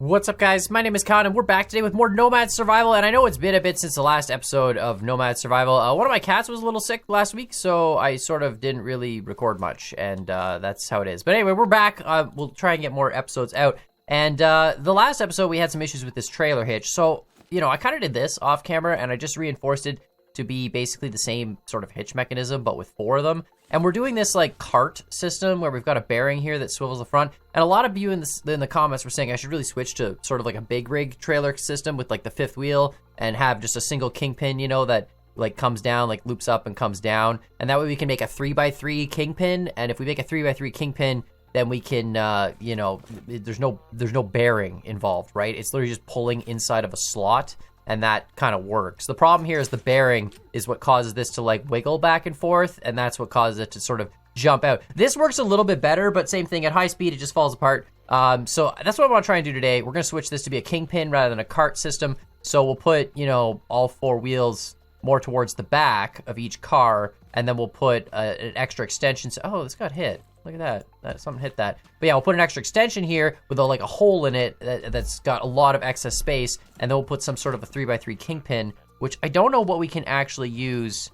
What's up, guys? My name is Con, and we're back today with more Nomad Survival, and I know it's been a bit since the last episode of Nomad Survival. One of my cats was a little sick last week, so I sort of didn't really record much, and that's how it is. But anyway, we're back. We'll try and get more episodes out. And the last episode, we had some issues with this trailer hitch, so, you know, I kind of did this off camera, and I just reinforced it to be basically the same sort of hitch mechanism, but with 4 of them. And we're doing this like cart system where we've got a bearing here that swivels the front. And a lot of you in the comments were saying I should really switch to sort of like a big rig trailer system with like the 5th wheel and have just a single kingpin, you know, that like comes down, like loops up and comes down. And that way we can make a 3x3 kingpin. And if we make a 3x3 kingpin, then we can, you know, there's no bearing involved, right? It's literally just pulling inside of a slot. And that kind of works. The problem here is the bearing is what causes this to like wiggle back and forth, and that's what causes it to sort of jump out. This works a little bit better, but same thing, at high speed, it just falls apart. So that's what I want to try and do today. We're going to switch this to be a kingpin rather than a cart system. So we'll put, you know, all 4 wheels more towards the back of each car, and then we'll put an extra extension. So, oh, this got hit. Look at that. Something hit that. But yeah, we'll put an extra extension here with like a hole in it that's got a lot of excess space. And then we'll put some sort of a 3x3 kingpin, which I don't know what we can actually use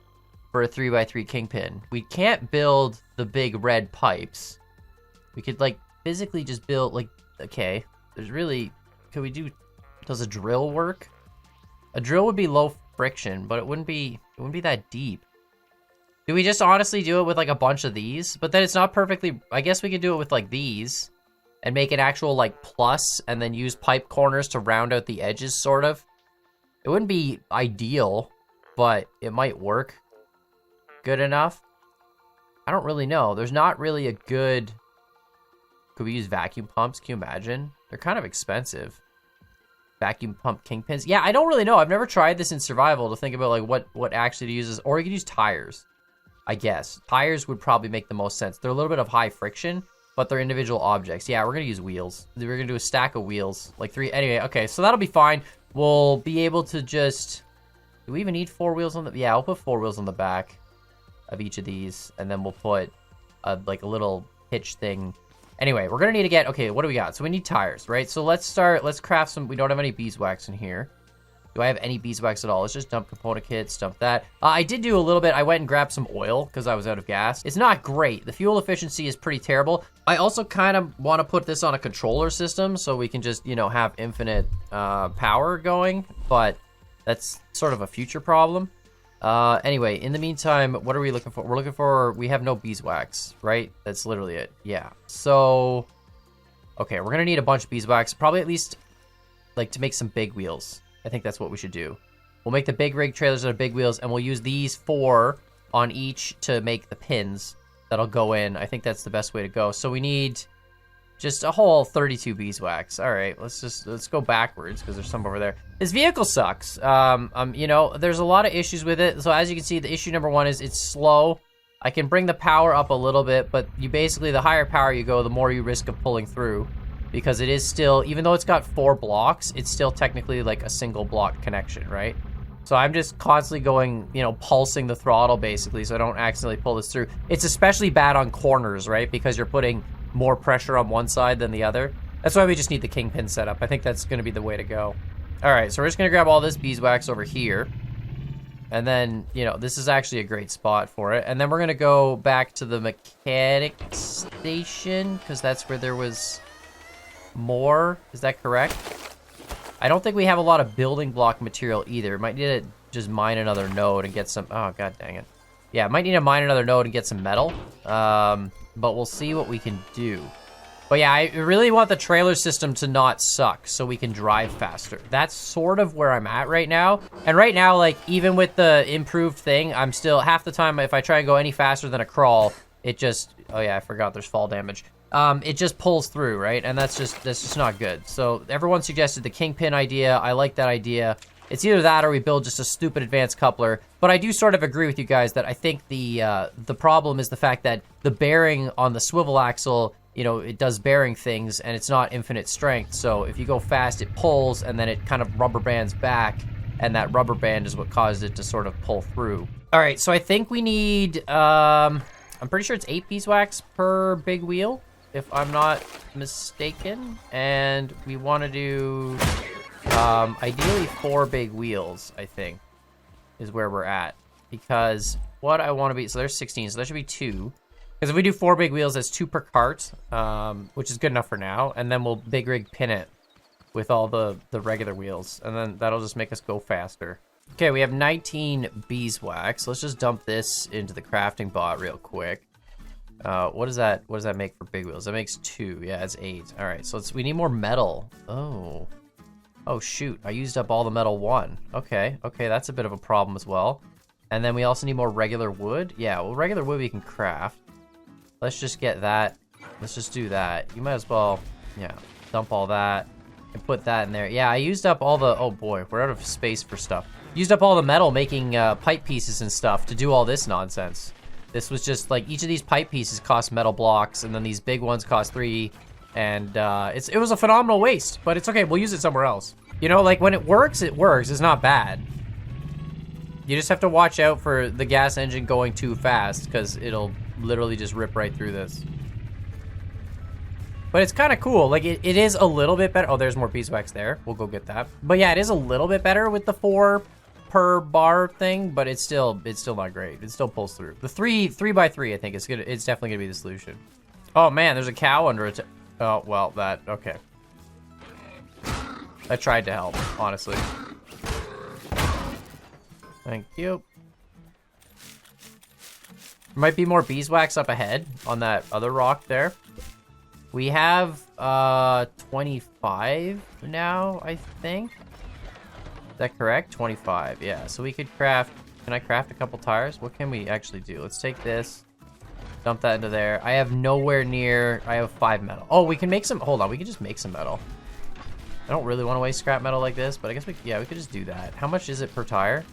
for a 3x3 kingpin. We can't build the big red pipes. We could like physically just build like, okay, there's really, does a drill work? A drill would be low friction, but it wouldn't be that deep. Do we just honestly do it with like a bunch of these? But then it's not perfectly, I guess we could do it with like these and make an actual like plus and then use pipe corners to round out the edges sort of. It wouldn't be ideal, but it might work good enough. I don't really know. There's not really a good, could we use vacuum pumps? Can you imagine? They're kind of expensive. Vacuum pump kingpins. Yeah, I don't really know. I've never tried this in survival to think about like what actually to use this, or you could use tires. I guess. Tires would probably make the most sense. They're a little bit of high friction, but they're individual objects. Yeah, we're going to use wheels. We're going to do a stack of wheels. Like 3. Anyway, okay, so that'll be fine. We'll be able to just... Do we even need 4 wheels on the... Yeah, I'll put 4 wheels on the back of each of these. And then we'll put like a little hitch thing. Anyway, we're going to need to get... Okay, what do we got? So we need tires, right? So let's craft some... We don't have any beeswax in here. Do I have any beeswax at all? Let's just dump component kits, dump that. I did do a little bit. I went and grabbed some oil because I was out of gas. It's not great. The fuel efficiency is pretty terrible. I also kind of want to put this on a controller system so we can just, you know, have infinite power going, but that's sort of a future problem. Anyway, in the meantime, what are we looking for? We're looking for, we have no beeswax, right? That's literally it. Yeah. So, okay, we're going to need a bunch of beeswax, probably at least like to make some big wheels. I think that's what we should do. We'll make the big rig trailers that are big wheels, and we'll use these 4 on each to make the pins that'll go in. I think that's the best way to go. So we need just a whole 32 beeswax. All right, let's go backwards because there's some over there. This vehicle sucks. You know, there's a lot of issues with it. So as you can see, the issue number 1 is it's slow. I can bring the power up a little bit, but you basically, the higher power you go, the more you risk of pulling through. Because it is still, even though it's got 4 blocks, it's still technically like a single block connection, right? So I'm just constantly going, you know, pulsing the throttle basically so I don't accidentally pull this through. It's especially bad on corners, right? Because you're putting more pressure on one side than the other. That's why we just need the kingpin setup. I think that's going to be the way to go. All right, so we're just going to grab all this beeswax over here. And then, you know, this is actually a great spot for it. And then we're going to go back to the mechanic station because that's where there was... more. Is that correct? I don't think we have a lot of building block material either. Might need to just mine another node and get some... Oh, god dang it. Yeah, might need to mine another node and get some metal. But we'll see what we can do. But yeah, I really want the trailer system to not suck so we can drive faster. That's sort of where I'm at right now. And right now, like, even with the improved thing, I'm still... Half the time, if I try and go any faster than a crawl, it just... Oh yeah, I forgot there's fall damage. It just pulls through, right? And that's just not good. So everyone suggested the kingpin idea. I like that idea. It's either that or we build just a stupid advanced coupler. But I do sort of agree with you guys that I think the problem is the fact that the bearing on the swivel axle, you know, it does bearing things and it's not infinite strength. So if you go fast, it pulls and then it kind of rubber bands back. And that rubber band is what caused it to sort of pull through. All right, so I think we need, I'm pretty sure it's 8 beeswax per big wheel. if I'm not mistaken. And we want to do, ideally 4 big wheels, I think, is where we're at. Because what I want to be, so there's 16, so there should be 2. Because if we do 4 big wheels, that's 2 per cart, which is good enough for now. And then we'll big rig pin it with all the regular wheels. And then that'll just make us go faster. Okay, we have 19 beeswax. Let's just dump this into the crafting bot real quick. What does that make for big wheels? That makes 2. Yeah, it's 8. All right, so we need more metal. Oh shoot, I used up all the metal 1. Okay, that's a bit of a problem as well. And then we also need more regular wood. Yeah, well, regular wood we can craft. Let's just get that. Let's just do that. You might as well, yeah, dump all that and put that in there. Yeah, I used up all the, oh boy, we're out of space for stuff. Used up all the metal making pipe pieces and stuff to do all this nonsense. This was just like each of these pipe pieces cost metal blocks, and then these big ones cost 3. And it was a phenomenal waste, but it's okay. We'll use it somewhere else. You know, like when it works, it works. It's not bad. You just have to watch out for the gas engine going too fast, because it'll literally just rip right through this. But it's kind of cool. Like it is a little bit better. Oh, there's more beeswax there. We'll go get that. But yeah, it is a little bit better with the 4 per bar thing, but it's still not great. It still pulls through. The 3x3 I think is good. It's definitely gonna be the solution. Oh man, there's a cow under it. Oh well, okay. I tried to help, honestly. Thank you. There might be more beeswax up ahead on that other rock there. We have 25 now, I think. Is that correct? 25, yeah. So we could craft, can I craft a couple tires? What can we actually do? Let's take this, dump that into there. I have nowhere near, I have 5 metal. Oh, we can make some, hold on, we can just make some metal. I don't really want to waste scrap metal like this, but I guess we could just do that. How much is it per tire?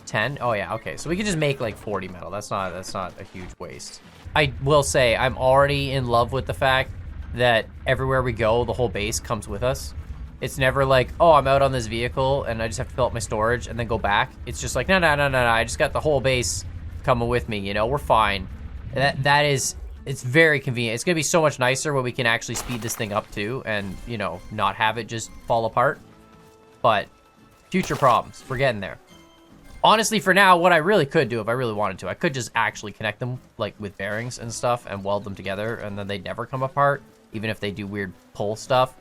10? Oh yeah, okay. So we could just make like 40 metal. That's not a huge waste. I will say I'm already in love with the fact that everywhere we go, the whole base comes with us. It's never like, oh, I'm out on this vehicle and I just have to fill up my storage and then go back. It's just like, no, I just got the whole base coming with me, you know, we're fine. That is, it's very convenient. It's gonna be so much nicer when we can actually speed this thing up too and, you know, not have it just fall apart. But future problems, we're getting there. Honestly, for now, what I really could do if I really wanted to, I could just actually connect them like with bearings and stuff and weld them together and then they'd never come apart, even if they do weird pull stuff.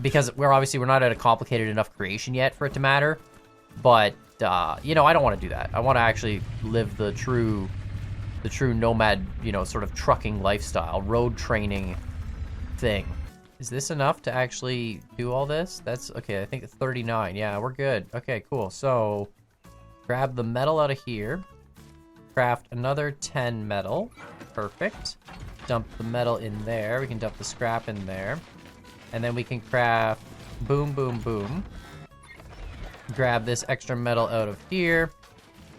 Because we're not at a complicated enough creation yet for it to matter. But, you know, I don't want to do that. I want to actually live the true Nomad, you know, sort of trucking lifestyle, road training thing. Is this enough to actually do all this? That's, okay, I think 39. Yeah, we're good. Okay, cool. So, grab the metal out of here. Craft another 10 metal. Perfect. Dump the metal in there. We can dump the scrap in there. And then we can craft boom, boom, boom. Grab this extra metal out of here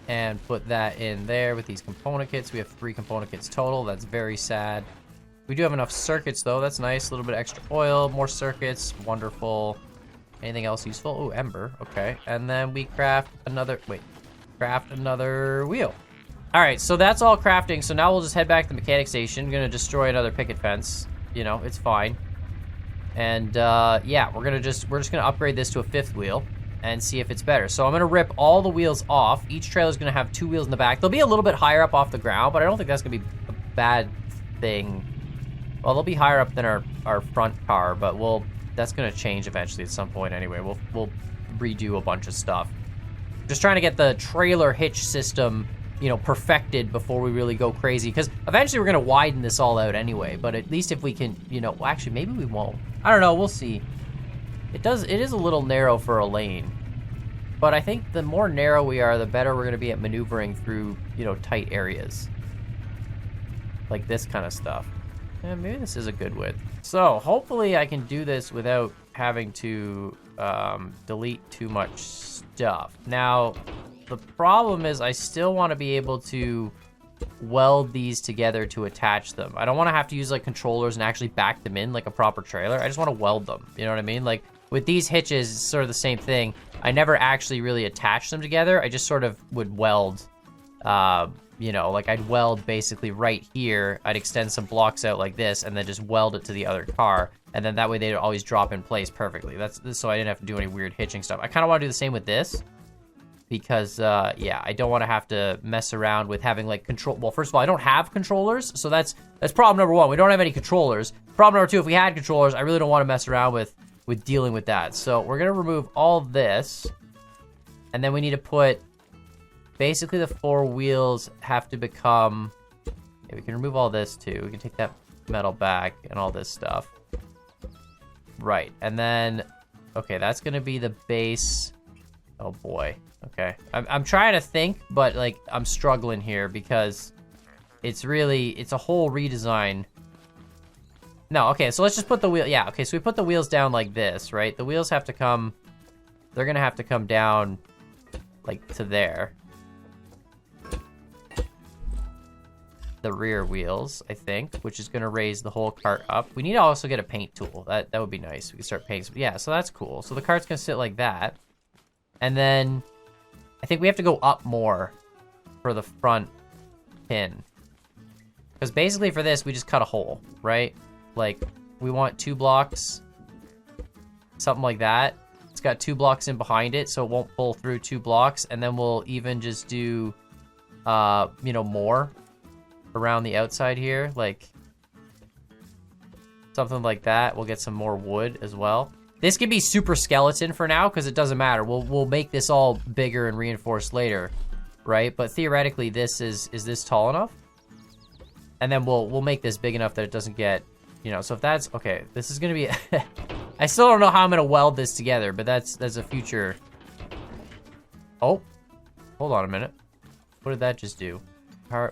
and put that in there with these component kits. We have 3 component kits total. That's very sad. We do have enough circuits though. That's nice. A little bit of extra oil, more circuits. Wonderful. Anything else useful? Oh, ember. Okay. And then we craft another wheel. All right, so that's all crafting. So now we'll just head back to the mechanic station. Gonna destroy another picket fence. You know, it's fine. And yeah, we're just gonna upgrade this to a 5th wheel and see if it's better. So I'm gonna rip all the wheels off. Each trailer's gonna have 2 wheels in the back. They'll be a little bit higher up off the ground, but I don't think that's gonna be a bad thing. Well, they'll be higher up than our front car, but that's gonna change eventually at some point anyway. We'll redo a bunch of stuff. Just trying to get the trailer hitch system, you know, perfected before we really go crazy, because eventually we're gonna widen this all out anyway. But at least if we can, you know, well, actually maybe we won't. I don't know, we'll see. It is a little narrow for a lane, but I think the more narrow we are, the better we're gonna be at maneuvering through, you know, tight areas like this kind of stuff. And maybe this is a good width. So hopefully I can do this without having to delete too much stuff. Now the problem is I still want to be able to weld these together to attach them. I don't want to have to use like controllers and actually back them in like a proper trailer. I just want to weld them. You know what I mean? Like with these hitches, it's sort of the same thing. I never actually really attached them together. I just sort of would weld you know, like I'd weld basically right here. I'd extend some blocks out like this and then just weld it to the other car. And then that way they'd always drop in place perfectly. That's so I didn't have to do any weird hitching stuff. I kind of want to do the same with this because, yeah, I don't want to have to mess around with having like control. Well, first of all, I don't have controllers. So that's problem number one. We don't have any controllers. Problem number two, if we had controllers, I really don't want to mess around with dealing with that. So we're going to remove all this. And then we need to put, basically the 4 wheels have to become, yeah, we can remove all this too. We can take that metal back and all this stuff. Right, and then, okay, that's gonna be the base. Oh boy, okay. I'm trying to think, but like, I'm struggling here because it's a whole redesign. No, okay, so let's just put the wheel, yeah, okay, so we put the wheels down like this, right? The wheels have to come, they're gonna have to come down like to there. The rear wheels, I think, which is gonna raise the whole cart up. We need to also get a paint tool. That would be nice. We can start painting. Yeah, so that's cool. So the cart's gonna sit like that. And then I think we have to go up more for the front pin. Because basically for this, we just cut a hole, right? Like, we want 2 blocks, something like that. It's got 2 blocks in behind it, so it won't pull through 2 blocks. And then we'll even just do, you know, more around the outside here, like something like that. We'll get some more wood as well. This can be super skeleton for now because it doesn't matter. We'll make this all bigger and reinforced later, right? But theoretically, this is this tall enough? And then we'll make this big enough that it doesn't get, you know. So if that's okay, this is gonna be. I still don't know how I'm gonna weld this together, but that's a future. Oh, hold on a minute. What did that just do? No.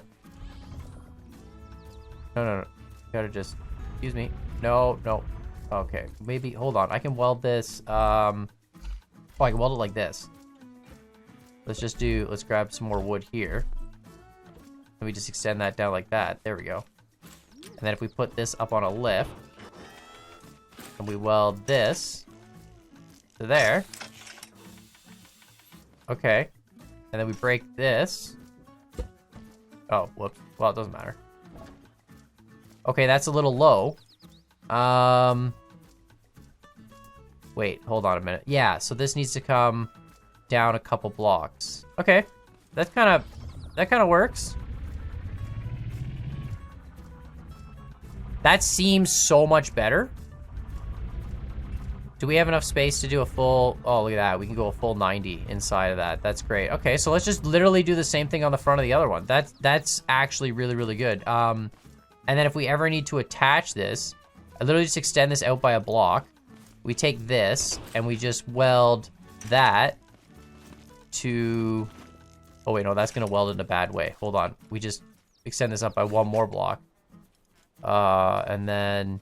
Gotta just, excuse me. No. Okay, maybe, hold on. I can weld this, oh, I can weld it like this. Let's grab some more wood here. And we just extend that down like that. There we go. And then if we put this up on a lift, and we weld this to there. Okay. And then we break this. Oh, whoops. Well, it doesn't matter. Okay, that's a little low. Wait, hold on a minute. Yeah, so this needs to come down a couple blocks. Okay, that kind of works. That seems so much better. Do we have enough space to do a full, oh, look at that. We can go a full 90 inside of that. That's great. Okay, so let's just literally do the same thing on the front of the other one. That's actually really, really good. And then if we ever need to attach this, I literally just extend this out by a block. We take this and we just weld that to, oh wait, no, that's gonna weld in a bad way. Hold on, we just extend this up by 1 more block. And then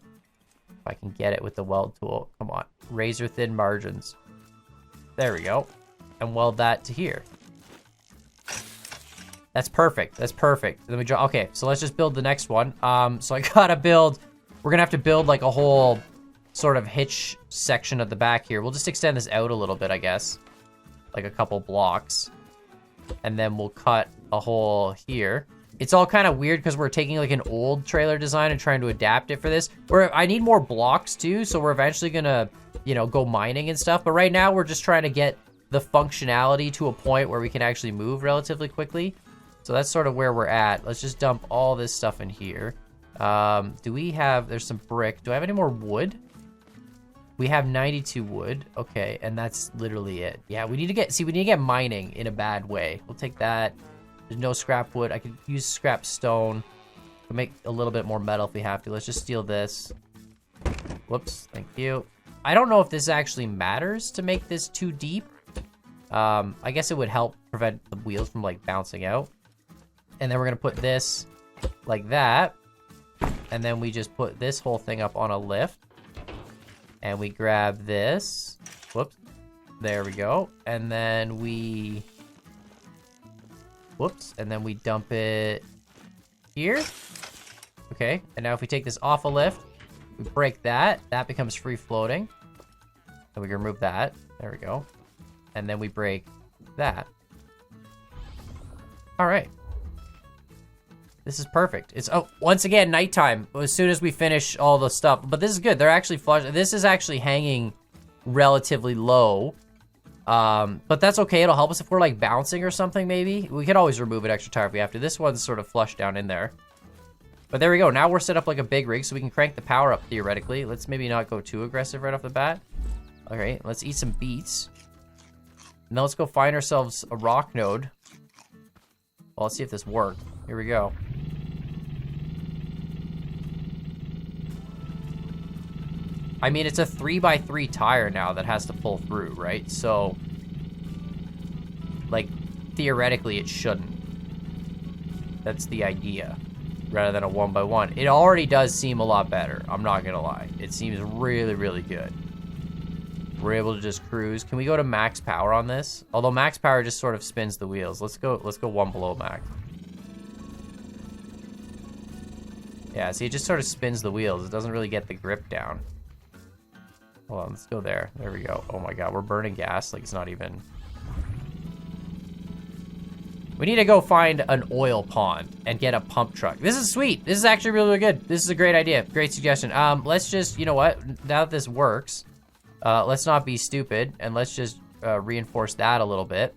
if I can get it with the weld tool, come on, razor thin margins. There we go. And weld that to here. That's perfect. That's perfect. Then we draw. Okay, so let's just build the next one. So I gotta build. We're gonna have to build like a whole sort of hitch section at the back here. We'll just extend this out a little bit, I guess, like a couple blocks, and then we'll cut a hole here. It's all kind of weird because we're taking like an old trailer design and trying to adapt it for this. I need more blocks too, so we're eventually gonna, you know, go mining and stuff. But right now we're just trying to get the functionality to a point where we can actually move relatively quickly. So that's sort of where we're at. Let's just dump all this stuff in here. Do we have, there's some brick. Do I have any more wood? We have 92 wood. Okay, and that's literally it. Yeah, we need to get mining in a bad way. We'll take that. There's no scrap wood. I could use scrap stone. We'll make a little bit more metal if we have to. Let's just steal this. Whoops, thank you. I don't know if this actually matters to make this too deep. I guess it would help prevent the wheels from like bouncing out. And then we're gonna put this like that. And then we just put this whole thing up on a lift. And we grab this. Whoops. There we go. And then we... Whoops. And then we dump it here. Okay. And now if we take this off a lift, we break that. That becomes free floating. And we can remove that. There we go. And then we break that. All right. This is perfect. It's, oh, once again, nighttime as soon as we finish all the stuff. But this is good. They're actually flush. This is actually hanging relatively low. But that's okay. It'll help us if we're like bouncing or something, maybe. We could always remove an extra tire if we have to. This one's sort of flush down in there. But there we go. Now we're set up like a big rig so we can crank the power up theoretically. Let's maybe not go too aggressive right off the bat. All right, let's eat some beets. And then let's go find ourselves a rock node. Well, let's see if this worked. Here we go. I mean, it's a 3x3 tire now that has to pull through, right? So, like, theoretically, it shouldn't. That's the idea, rather than a 1x1. It already does seem a lot better. I'm not gonna lie. It seems really, really good. We're able to just cruise. Can we go to max power on this? Although max power just sort of spins the wheels. Let's go one below max. Yeah, see, it just sort of spins the wheels. It doesn't really get the grip down. Hold on, let's go there. There we go. Oh my god, we're burning gas like it's not even... We need to go find an oil pond and get a pump truck. This is sweet. This is actually really, really good. This is a great idea. Great suggestion. Let's just, you know what? Now that this works, let's not be stupid and let's just reinforce that a little bit.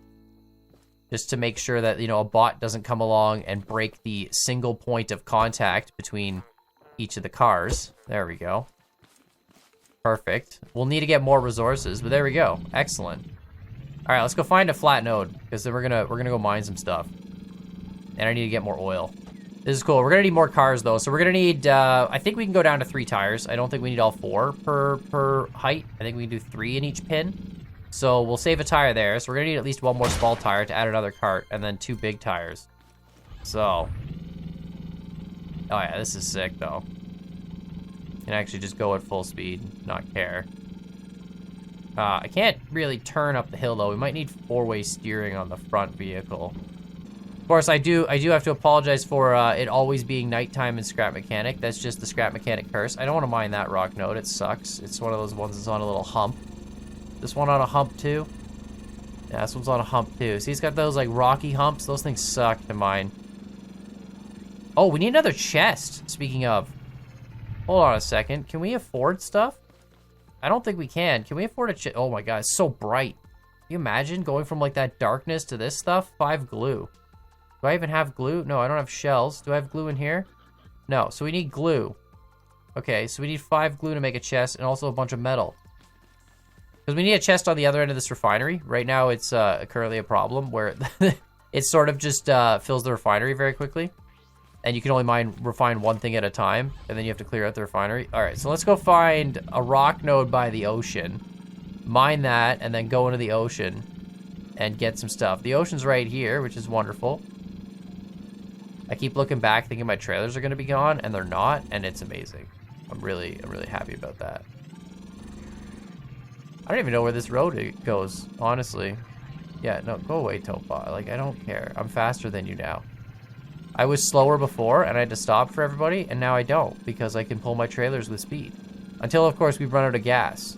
Just to make sure that, you know, a bot doesn't come along and break the single point of contact between each of the cars. There we go. Perfect. We'll need to get more resources, but there we go. Excellent. All right, let's go find a flat node because then we're gonna go mine some stuff. And I need to get more oil. This is cool. We're gonna need more cars though, so we're gonna need. I think we can go down to 3 tires. I don't think we need all 4 per height. I think we can do 3 in each pin. So we'll save a tire there. So we're gonna need at least 1 more small tire to add another cart, and then 2 big tires. So, oh yeah, this is sick though. Can actually just go at full speed, not care. I can't really turn up the hill though. We might need 4-way steering on the front vehicle. Of course, I do have to apologize for it always being nighttime in Scrap Mechanic. That's just the Scrap Mechanic curse. I don't want to mine that rock node. It sucks. It's one of those ones that's on a little hump. This one on a hump too? Yeah, this one's on a hump too. See, it's got those like rocky humps. Those things suck to mine. Oh, we need another chest, speaking of. Hold on a second. Can we afford stuff? I don't think we can. Can we afford a chest? Oh my god, it's so bright. Can you imagine going from like that darkness to this stuff? 5 glue. Do I even have glue? No, I don't have shells. Do I have glue in here? No, so we need glue. Okay, so we need 5 glue to make a chest and also a bunch of metal. Because we need a chest on the other end of this refinery. Right now, it's currently a problem where it sort of just fills the refinery very quickly. And you can only refine one thing at a time, and then you have to clear out the refinery. All right, so let's go find a rock node by the ocean, mine that, and then go into the ocean and get some stuff. The ocean's right here, which is wonderful. I keep looking back thinking my trailers are gonna be gone, and they're not, and it's amazing. I'm really happy about that. I don't even know where this road goes, honestly. Yeah, no, go away, Topa. Like, I don't care. I'm faster than you now. I was slower before, and I had to stop for everybody, and now I don't, because I can pull my trailers with speed. Until, of course, we run out of gas.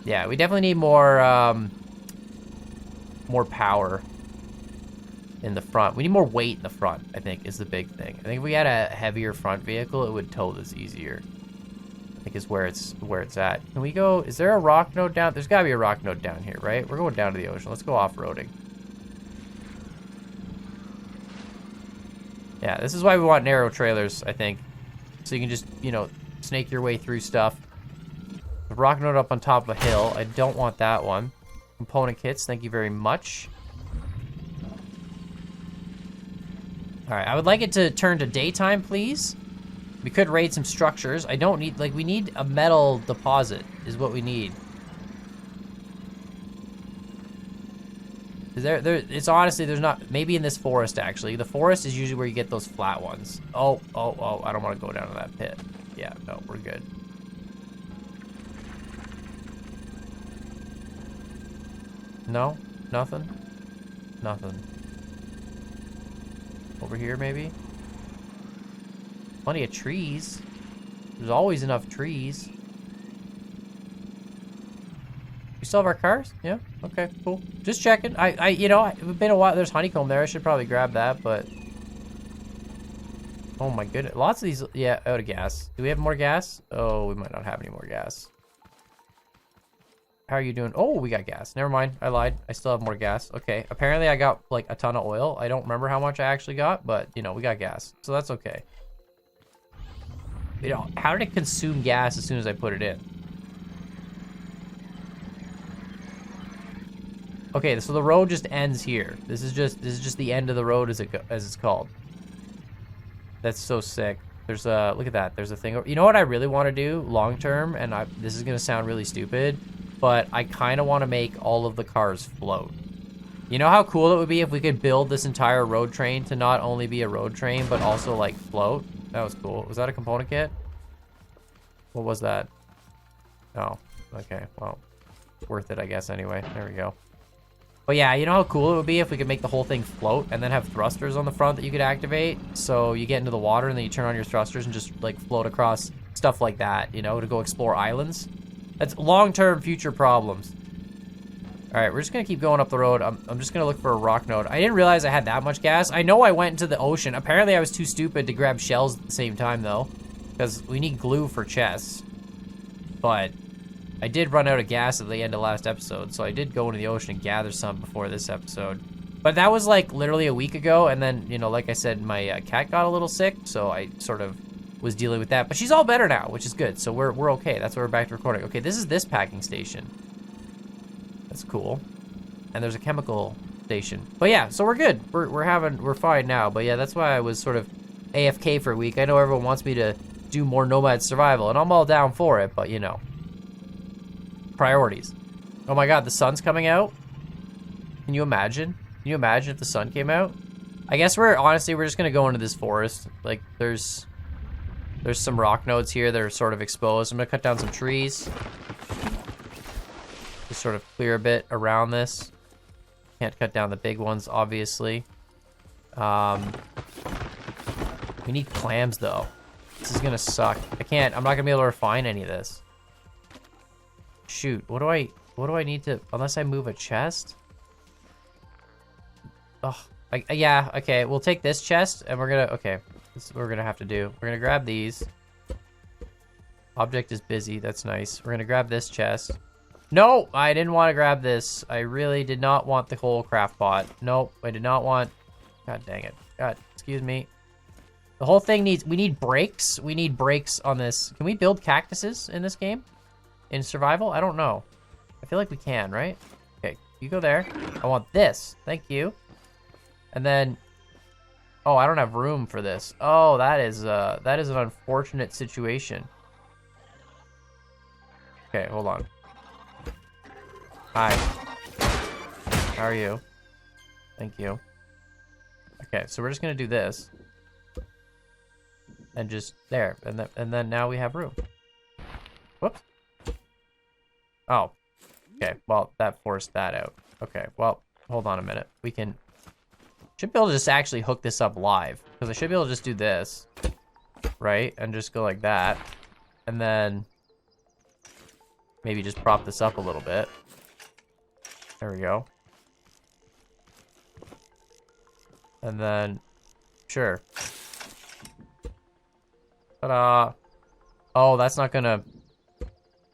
Yeah, we definitely need more power in the front. We need more weight in the front, I think, is the big thing. I think if we had a heavier front vehicle, it would tow this easier. I think is where it's at. Can we go, is there a rock node down? There's gotta be a rock node down here, right? We're going down to the ocean. Let's go off-roading. Yeah, this is why we want narrow trailers, I think. So you can just, you know, snake your way through stuff. The rock node up on top of a hill. I don't want that one. Component kits, thank you very much. Alright, I would like it to turn to daytime, please. We could raid some structures. I don't need, like, we need a metal deposit is what we need. It's honestly, there's not, maybe in this forest, actually. The forest is usually where you get those flat ones. Oh, I don't want to go down to that pit. Yeah, no, we're good. No? Nothing? Nothing. Over here, maybe? Plenty of trees. There's always enough trees. still have our cars? Yeah. Okay, cool. Just checking. You know, it's been a while. There's honeycomb there. I should probably grab that, but... Oh my goodness. Lots of these, yeah, out of gas. Do we have more gas? Oh, we might not have any more gas. How are you doing? Oh, we got gas. Never mind. I lied. I still have more gas. Okay. Apparently I got like a ton of oil. I don't remember how much I actually got, but you know, we got gas. So that's okay. You know, how did it consume gas as soon as I put it in? Okay, so the road just ends here. This is just the end of the road as it's called. That's so sick. There's a, look at that. There's a thing. You know what I really want to do long term, and this is going to sound really stupid, but I kind of want to make all of the cars float. You know how cool it would be if we could build this entire road train to not only be a road train, but also like float? That was cool. Was that a component kit? What was that? Oh, okay. Well, worth it, I guess, anyway. There we go. But yeah, you know how cool it would be if we could make the whole thing float and then have thrusters on the front that you could activate? So you get into the water and then you turn on your thrusters and just like float across, stuff like that, you know, to go explore islands. That's long-term future problems. All right, we're just gonna keep going up the road. I'm just gonna look for a rock node. I didn't realize I had that much gas. I know I went into the ocean. Apparently I was too stupid to grab shells at the same time though, because we need glue for chests. But I did run out of gas at the end of last episode, so I did go into the ocean and gather some before this episode. But that was like literally a week ago, and then, you know, like I said, my cat got a little sick, so I sort of was dealing with that. But she's all better now, which is good, so we're okay. That's why we're back to recording. Okay, this is this packing station. That's cool. And there's a chemical station. But yeah, so we're good. We're fine now. But yeah, that's why I was sort of AFK for a week. I know everyone wants me to do more Nomad survival, and I'm all down for it, but you know. Priorities. Oh my god, the sun's coming out. Can you imagine? Can you imagine if the sun came out? I guess we're just gonna go into this forest. Like there's some rock nodes here that are sort of exposed. I'm gonna cut down some trees. Just sort of clear a bit around this. Can't cut down the big ones, obviously. We need clams though. This is gonna suck. I'm not gonna be able to refine any of this. Shoot, what do I need to, unless I move a chest? Oh, yeah, okay, we'll take this chest and okay, this is what we're gonna have to do. We're gonna grab these. Object is busy, that's nice. We're gonna grab this chest. No, I didn't want to grab this. I really did not want the whole craft pot. Nope, I did not want, god dang it. God, excuse me. The whole thing we need brakes. We need brakes on this. Can we build cactuses in this game? In survival? I don't know. I feel like we can, right? Okay, you go there. I want this. Thank you. And then... Oh, I don't have room for this. Oh, that is an unfortunate situation. Okay, hold on. Hi. How are you? Thank you. Okay, so we're just gonna do this. And just there. And then now we have room. Whoops. Oh, okay. Well, that forced that out. Okay, well, hold on a minute. Should be able to just actually hook this up live. Because I should be able to just do this. Right? And just go like that. And then maybe just prop this up a little bit. There we go. And then, sure. Ta-da. Oh, that's not gonna...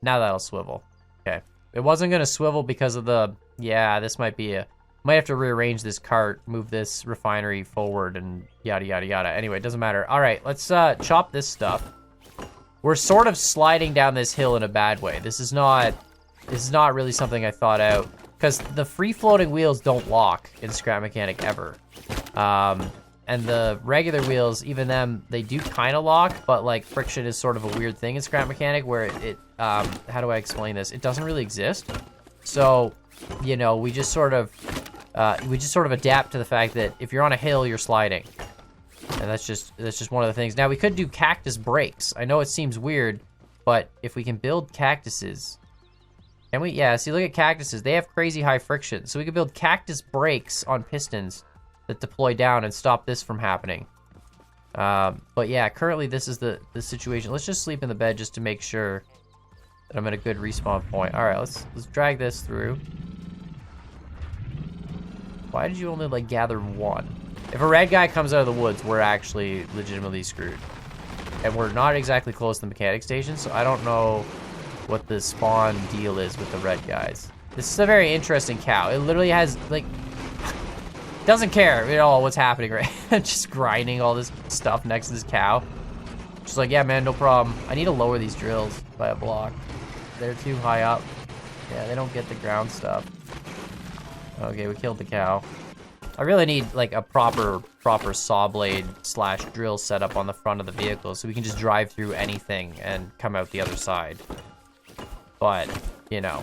Now that'll swivel. Okay. It wasn't gonna swivel because of the... Yeah, this might be a... Might have to rearrange this cart, move this refinery forward, and yada, yada, yada. Anyway, it doesn't matter. All right, let's chop this stuff. We're sort of sliding down this hill in a bad way. This is not really something I thought out. Because the free-floating wheels don't lock in Scrap Mechanic ever. And the regular wheels, even them, they do kind of lock, but like friction is sort of a weird thing in Scrap Mechanic where how do I explain this? It doesn't really exist. So, you know, we just sort of adapt to the fact that if you're on a hill, you're sliding. And that's just one of the things. Now we could do cactus brakes. I know it seems weird, but if we can build cactuses, can we? Yeah, see, look at cactuses. They have crazy high friction. So we could build cactus brakes on pistons that deploy down and stop this from happening. But yeah, currently this is the situation. Let's just sleep in the bed just to make sure. that I'm at a good respawn point. All right, let's drag this through. Why did you only like gather one? If a red guy comes out of the woods, we're actually legitimately screwed. And we're not exactly close to the mechanic station, so I don't know what the spawn deal is with the red guys. This is a very interesting cow. It literally has, like, doesn't care at all what's happening, right? Just grinding all this stuff next to this cow. Just like, yeah, man, no problem. I need to lower these drills by a block. They're too high up. Yeah, they don't get the ground stuff. Okay, we killed the cow. I really need like a proper saw blade / drill setup on the front of the vehicle so we can just drive through anything and come out the other side. But, you know,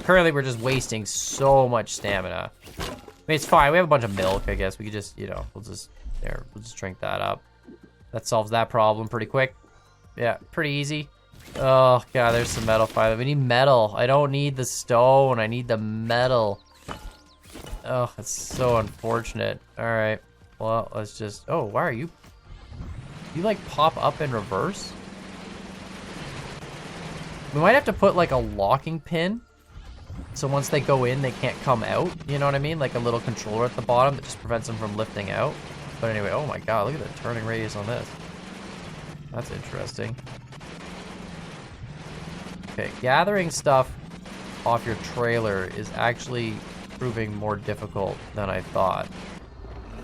currently we're just wasting so much stamina. I mean, it's fine. We have a bunch of milk, I guess. We could just, you know, we'll just drink that up. That solves that problem pretty quick. Yeah, pretty easy. Oh, God, there's some metal finally. We need metal. I don't need the stone. I need the metal. Oh, that's so unfortunate. All right. Well, let's just... Oh, why are you... You, like, pop up in reverse? We might have to put, like, a locking pin. So once they go in, they can't come out. You know what I mean? Like a little controller at the bottom that just prevents them from lifting out. But anyway, oh my God, look at the turning radius on this. That's interesting. Okay, gathering stuff off your trailer is actually proving more difficult than I thought.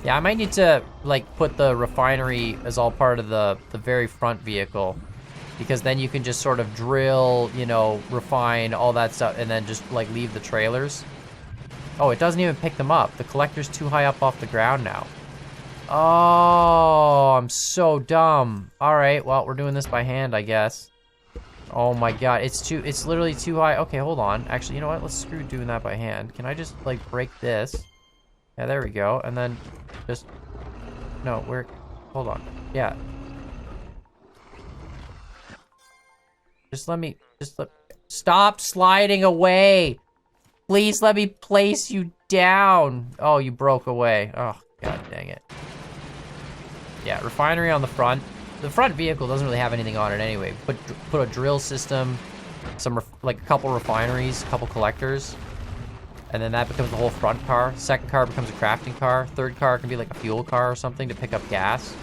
Yeah, I might need to like put the refinery as all part of the very front vehicle, because then you can just sort of drill, you know, refine all that stuff and then just like leave the trailers. Oh, it doesn't even pick them up. The collector's too high up off the ground now. Oh, I'm so dumb. All right, well, we're doing this by hand, I guess. Oh my God, it's literally too high. Okay, hold on. Actually, you know what? Let's screw doing that by hand. Can I just like break this? Yeah, there we go. And then just, no, hold on. Yeah. Stop sliding away. Please let me place you down. Oh, you broke away. Oh, God dang it. Yeah, refinery on the front. The front vehicle doesn't really have anything on it anyway. Put a drill system, like a couple refineries, a couple collectors, and then that becomes the whole front car. Second car becomes a crafting car. Third car can be like a fuel car or something to pick up gas.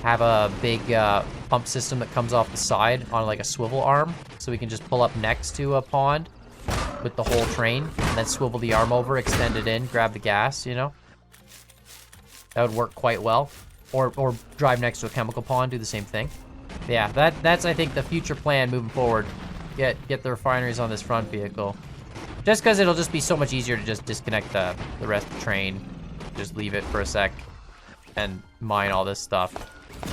Have a big pump system that comes off the side on like a swivel arm, so we can just pull up next to a pond with the whole train, and then swivel the arm over, extend it in, grab the gas, you know? That would work quite well. Or drive next to a chemical pond, do the same thing. Yeah, that's I think the future plan moving forward. Get the refineries on this front vehicle. Just because it'll just be so much easier to just disconnect the rest of the train. Just leave it for a sec and mine all this stuff.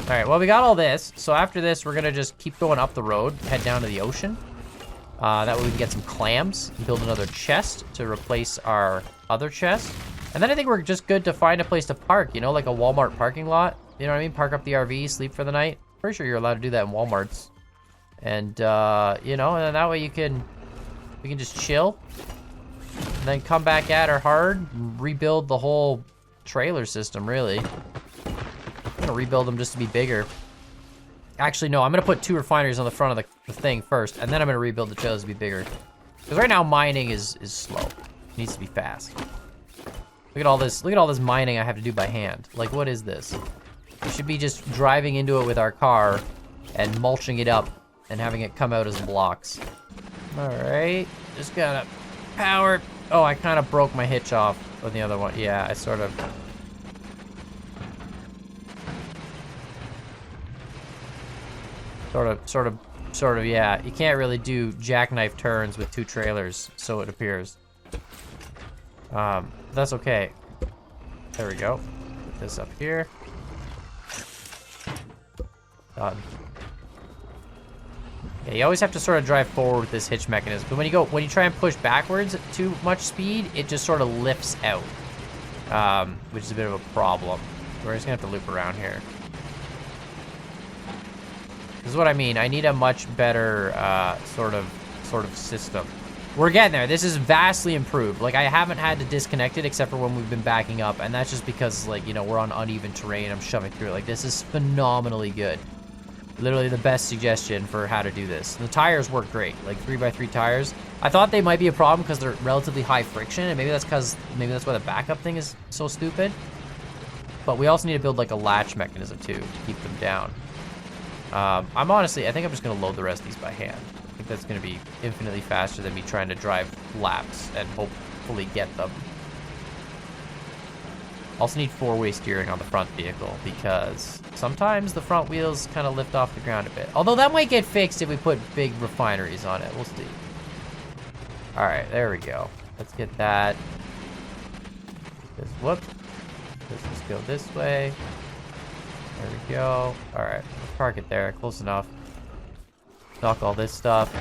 All right, well, we got all this. So after this, we're gonna just keep going up the road, head down to the ocean. That way we can get some clams and build another chest to replace our other chest. And then I think we're just good to find a place to park, you know, like a Walmart parking lot. You know what I mean? Park up the RV, sleep for the night. Pretty sure you're allowed to do that in Walmarts. And, you know, and then that way we can just chill. And then come back at her hard, rebuild the whole trailer system, really. I'm gonna rebuild them just to be bigger. Actually, no, I'm gonna put 2 refineries on the front of the thing first, and then I'm gonna rebuild the trailers to be bigger. Because right now mining is slow. It needs to be fast. Look at all this mining I have to do by hand. Like, what is this? We should be just driving into it with our car and mulching it up and having it come out as blocks. All right, just gotta power. Oh, I kind of broke my hitch off on the other one. Yeah, I sort of. Sort of, yeah. You can't really do jackknife turns with 2 trailers, so it appears. That's okay. There we go. Put this up here. Done. Yeah, you always have to sort of drive forward with this hitch mechanism. But when you try and push backwards at too much speed, it just sort of lifts out, which is a bit of a problem. We're just gonna have to loop around here. This is what I mean. I need a much better sort of system. We're getting there. This is vastly improved. Like, I haven't had to disconnect it except for when we've been backing up, and that's just because, like, you know, we're on uneven terrain. I'm shoving through it. Like, this is phenomenally good. Literally the best suggestion for how to do this. The tires work great, like 3x3 tires. I thought they might be a problem because they're relatively high friction, and maybe that's why the backup thing is so stupid. But we also need to build like a latch mechanism too to keep them down. I think I'm just gonna load the rest of these by hand. I think that's gonna be infinitely faster than me trying to drive laps and hopefully get them. Also need 4-way steering on the front vehicle because sometimes the front wheels kind of lift off the ground a bit. Although that might get fixed if we put big refineries on it. We'll see. All right, there we go. Let's get that. Let's just go this way. There we go. All right, let's park it there. Close enough. Knock all this stuff.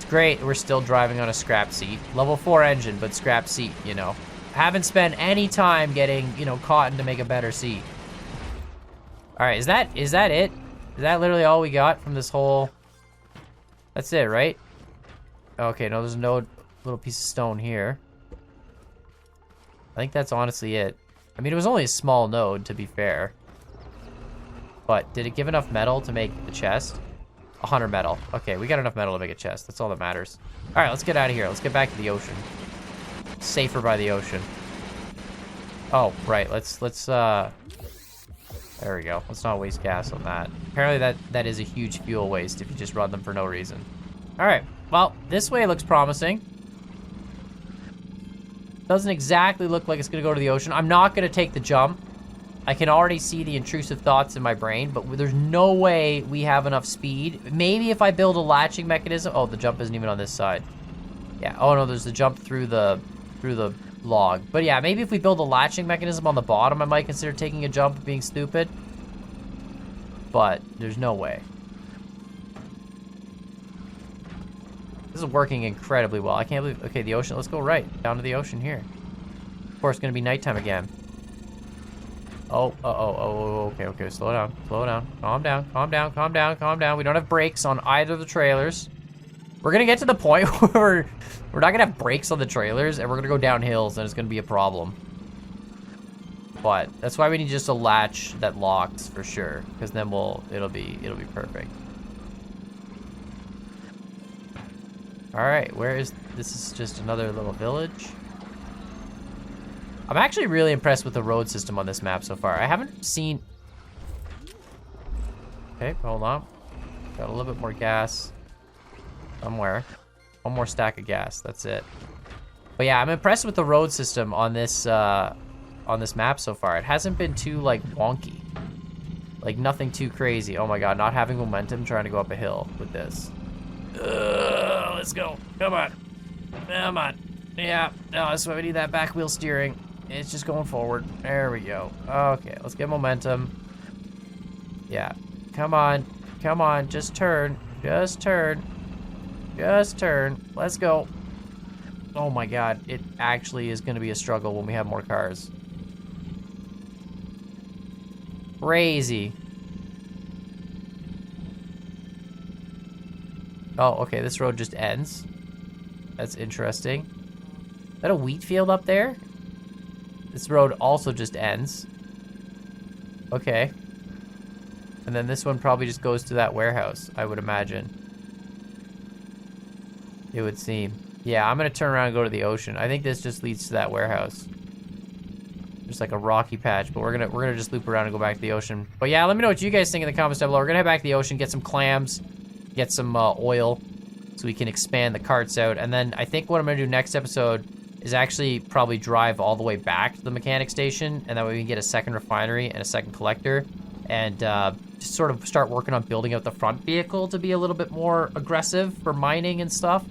Great, we're still driving on a scrap seat. Level 4 engine, but scrap seat, you know. Haven't spent any time getting, you know, cotton to make a better seat. All right, is that it? Is that literally all we got from this whole... That's it, right? Okay, no, there's no little piece of stone here. I think that's honestly it. I mean, it was only a small node, to be fair. But did it give enough metal to make the chest? 100 metal. Okay, we got enough metal to make a chest. That's all that matters. All right, let's get out of here. Let's get back to the ocean. Safer by the ocean. Oh, right. Let's there we go. Let's not waste gas on that. Apparently that is a huge fuel waste if you just run them for no reason. All right. Well, this way looks promising. Doesn't exactly look like it's going to go to the ocean. I'm not going to take the jump. I can already see the intrusive thoughts in my brain, but there's no way we have enough speed. Maybe if I build a latching mechanism. Oh, the jump isn't even on this side. Yeah. Oh no, there's the jump through the log. But yeah, maybe if we build a latching mechanism on the bottom, I might consider taking a jump and being stupid. But there's no way. This is working incredibly well. I can't believe. Okay, the ocean. Let's go right down to the ocean here. Of course, it's gonna be nighttime again. Oh, okay, slow down, calm down. We don't have brakes on either of the trailers. We're gonna get to the point where we're not gonna have brakes on the trailers and we're gonna go down hills and it's gonna be a problem. But that's why we need just a latch that locks for sure, because then it'll be perfect. All right, this is just another little village. I'm actually really impressed with the road system on this map so far. I haven't seen... Okay, hold on. Got a little bit more gas somewhere. One more stack of gas, that's it. But yeah, I'm impressed with the road system on this map so far. It hasn't been too, like, wonky. Like, nothing too crazy. Oh my god, not having momentum trying to go up a hill with this. Let's go. Come on. Yeah, no, that's why we need that back wheel steering. It's just going forward. There we go. Okay, let's get momentum. Yeah. Come on. Just turn. Let's go. Oh my god. It actually is going to be a struggle when we have more cars. Crazy. Oh, okay. This road just ends. That's interesting. Is that a wheat field up there? This road also just ends. Okay. And then this one probably just goes to that warehouse, I would imagine. It would seem. Yeah, I'm gonna turn around and go to the ocean. I think this just leads to that warehouse. Just like a rocky patch, but we're gonna just loop around and go back to the ocean. But yeah, let me know what you guys think in the comments down below. We're gonna head back to the ocean, get some clams, get some oil, so we can expand the carts out. And then I think what I'm gonna do next episode is actually probably drive all the way back to the mechanic station, and that way we can get a second refinery and a second collector, and just sort of start working on building out the front vehicle to be a little bit more aggressive for mining and stuff.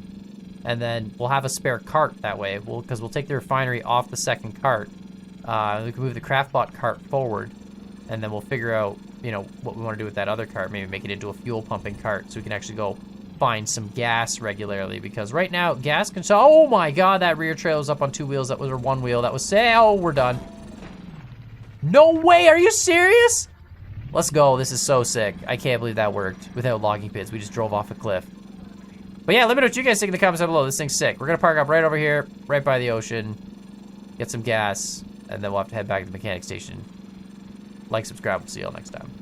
And then we'll have a spare cart that way, because we'll take the refinery off the second cart. We can move the craftbot cart forward, and then we'll figure out, you know, what we want to do with that other cart. Maybe make it into a fuel pumping cart, so we can actually go find some gas regularly, because right now gas can... Oh my god, that rear trailer was up on 2 wheels. That was one wheel. That was... Oh, we're done. No way, are you serious? Let's go. This is so sick. I can't believe that worked without logging pits. We just drove off a cliff. But yeah, let me know what you guys think in the comments down below. This thing's sick. We're gonna park up right over here, right by the ocean, get some gas, and then we'll have to head back to the mechanic station. Like, subscribe, we'll see y'all next time.